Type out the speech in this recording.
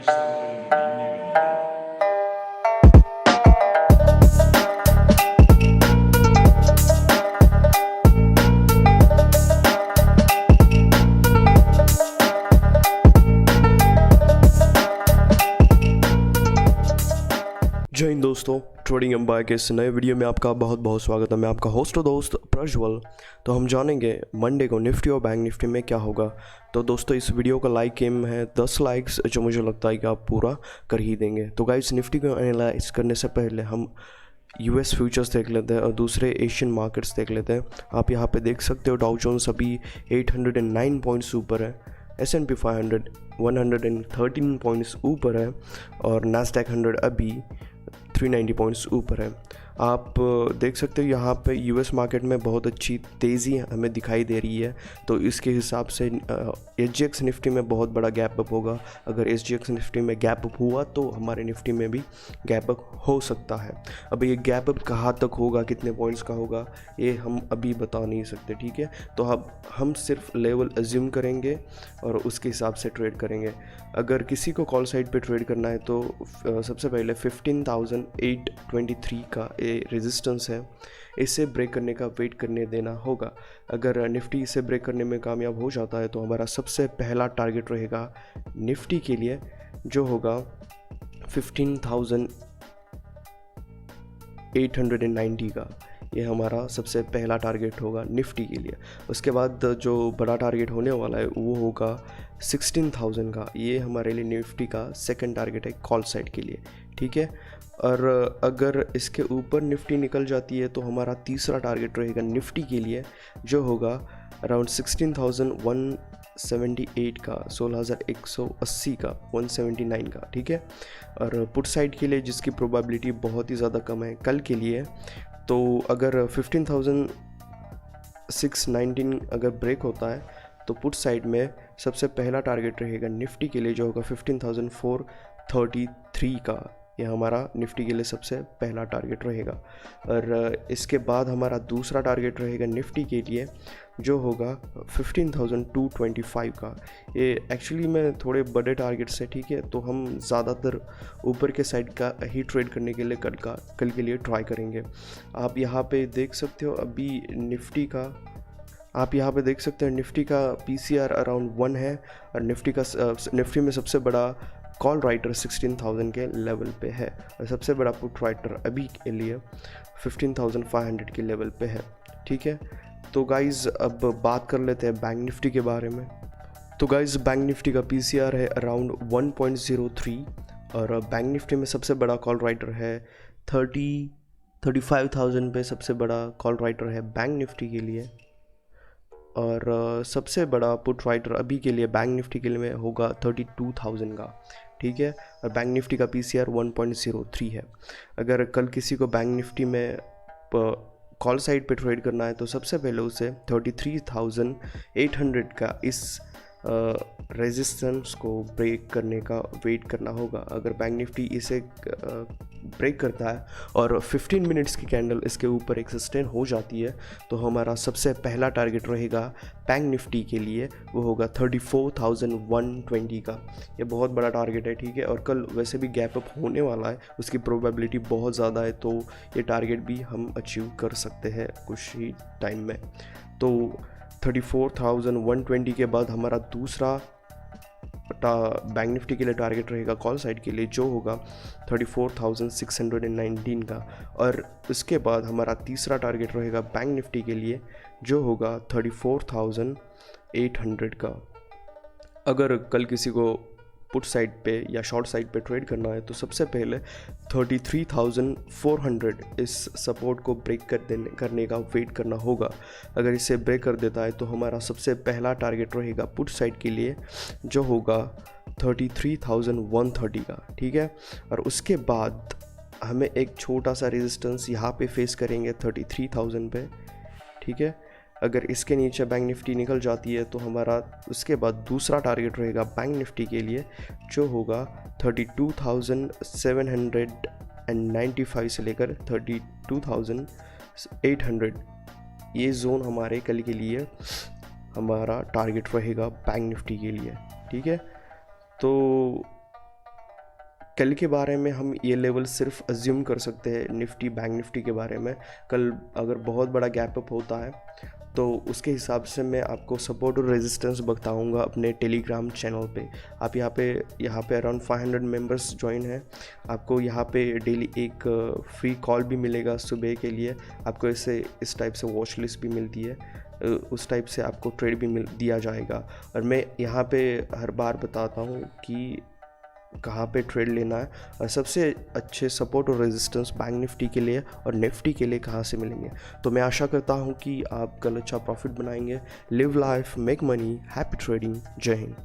जय हिंद दोस्तों, trading empire के इस नए वीडियो में आपका बहुत बहुत स्वागत है। मैं आपका होस्ट और दोस्त प्रज्वल। तो हम जानेंगे मंडे को निफ्टी और बैंक निफ्टी में क्या होगा। तो दोस्तों इस वीडियो का लाइक एम है 10 लाइक्स, जो मुझे लगता है कि आप पूरा कर ही देंगे। तो गाइस, निफ्टी को एनालाइज करने से पहले हम यूएस फ्यूचर्स देख लेते हैं और दूसरे एशियन मार्केट्स देख लेते हैं। आप यहाँ पे देख सकते हो डाउ जोन्स अभी 809 पॉइंट्स ऊपर है, S&P 500 113 पॉइंट्स ऊपर है और नास्डैक 100 अभी 390 पॉइंट्स ऊपर है। आप देख सकते हो यहाँ पे यूएस मार्केट में बहुत अच्छी तेज़ी हमें दिखाई दे रही है। तो इसके हिसाब से SGX निफ्टी में बहुत बड़ा गैप अप होगा। अगर SGX निफ्टी में गैप अप हुआ तो हमारे निफ्टी में भी गैप अप हो सकता है। अब ये गैप अप कहाँ तक होगा, कितने पॉइंट्स का होगा, ये हम अभी बता नहीं सकते, ठीक है। तो अब हम सिर्फ लेवल अज्यूम करेंगे और उसके हिसाब से ट्रेड करेंगे। अगर किसी को कॉल साइड पे ट्रेड करना है तो सबसे पहले 15,823 का ये रेजिस्टेंस है, इसे ब्रेक करने का वेट करने देना होगा। अगर निफ्टी इसे ब्रेक करने में कामयाब हो जाता है तो हमारा सबसे पहला टारगेट रहेगा निफ्टी के लिए, जो होगा 15,890 का। ये हमारा सबसे पहला टारगेट होगा निफ्टी के लिए। उसके बाद जो बड़ा टारगेट होने वाला है वो होगा 16,000 का। ये हमारे लिए निफ्टी का सेकंड टारगेट है कॉल साइड के लिए, ठीक है। और अगर इसके ऊपर निफ्टी निकल जाती है तो हमारा तीसरा टारगेट रहेगा निफ्टी के लिए, जो होगा अराउंड 16,178 का, 16,180 का, 179 का, ठीक है। और पुट साइड के लिए जिसकी प्रोबेबिलिटी बहुत ही ज़्यादा कम है कल के लिए, तो अगर 15,619 अगर ब्रेक होता है तो पुट साइड में सबसे पहला टारगेट रहेगा निफ्टी के लिए, जो होगा 15,433 का। यह हमारा निफ्टी के लिए सबसे पहला टारगेट रहेगा। और इसके बाद हमारा दूसरा टारगेट रहेगा निफ्टी के लिए, जो होगा 15,225 का। ये एक्चुअली में थोड़े बड़े टारगेट्स हैं, ठीक है। तो हम ज़्यादातर ऊपर के साइड का ही ट्रेड करने के लिए कल के लिए ट्राई करेंगे। आप यहाँ पे देख सकते हो अभी निफ्टी का PCR अराउंड 1 है और निफ्टी में सबसे बड़ा कॉल राइटर 16,000 के लेवल पे है और सबसे बड़ा पुट राइटर अभी के लिए 15,500 के लेवल पे है, ठीक है। तो गाइज़ अब बात कर लेते हैं बैंक निफ्टी के बारे में। तो गाइज़ बैंक निफ्टी का PCR है अराउंड 1.03 और बैंक निफ्टी में सबसे बड़ा कॉल राइटर है 35,000 पे सबसे बड़ा कॉल राइटर है बैंक निफ्टी के लिए। और सबसे बड़ा पुट राइटर अभी के लिए बैंक निफ्टी के लिए होगा 32,000 का, ठीक है। और बैंक निफ्टी का PCR 1.03 है। अगर कल किसी को बैंक निफ्टी में कॉल साइड पे ट्रेड करना है तो सबसे पहले उसे 33,800 का इस रेजिस्टेंस को ब्रेक करने का वेट करना होगा। अगर बैंक निफ्टी इसे ब्रेक करता है और 15 मिनट्स की कैंडल इसके ऊपर एक सस्टेन हो जाती है तो हमारा सबसे पहला टारगेट रहेगा बैंक निफ्टी के लिए, वो होगा 34,120 का। ये बहुत बड़ा टारगेट है, ठीक है। और कल वैसे भी गैप अप होने वाला है, उसकी प्रोबेबिलिटी बहुत ज़्यादा है, तो ये टारगेट भी हम अचीव कर सकते हैं कुछ ही टाइम में। तो 34,120 के बाद हमारा दूसरा बैंक निफ्टी के लिए टारगेट रहेगा कॉल साइड के लिए, जो होगा 34,619 का। और उसके बाद हमारा तीसरा टारगेट रहेगा बैंक निफ्टी के लिए, जो होगा 34,800 का। अगर कल किसी को पुट साइड पे या शॉर्ट साइड पे ट्रेड करना है तो सबसे पहले 33,400 इस सपोर्ट को ब्रेक करने का वेट करना होगा। अगर इसे ब्रेक कर देता है तो हमारा सबसे पहला टारगेट रहेगा पुट साइड के लिए, जो होगा 33,130 का, ठीक है। और उसके बाद हमें एक छोटा सा रेजिस्टेंस यहाँ पे फेस करेंगे 33,000 पे, ठीक है। अगर इसके नीचे बैंक निफ्टी निकल जाती है तो हमारा उसके बाद दूसरा टारगेट रहेगा बैंक निफ्टी के लिए, जो होगा 32,795 से लेकर 32,800। ये जोन हमारे कल के लिए हमारा टारगेट रहेगा बैंक निफ्टी के लिए, ठीक है। तो कल के बारे में हम ये लेवल सिर्फ अज्यूम कर सकते हैं निफ्टी बैंक निफ्टी के बारे में। कल अगर बहुत बड़ा गैप अप होता है तो उसके हिसाब से मैं आपको सपोर्ट और रेजिस्टेंस बताऊंगा अपने टेलीग्राम चैनल पे। आप यहाँ पे अराउंड 500 मेंबर्स ज्वाइन हैं। आपको यहाँ पे डेली एक फ्री कॉल भी मिलेगा सुबह के लिए। आपको इस टाइप से वॉच लिस्ट भी मिलती है, उस टाइप से आपको ट्रेड भी दिया जाएगा। और मैं यहाँ पे हर बार बताता हूँ कि कहाँ पे ट्रेड लेना है और सबसे अच्छे सपोर्ट और रेजिस्टेंस बैंक निफ्टी के लिए और निफ्टी के लिए कहाँ से मिलेंगे। तो मैं आशा करता हूँ कि आप कल अच्छा प्रॉफिट बनाएंगे। Live life, make money, happy trading. जय हिंद।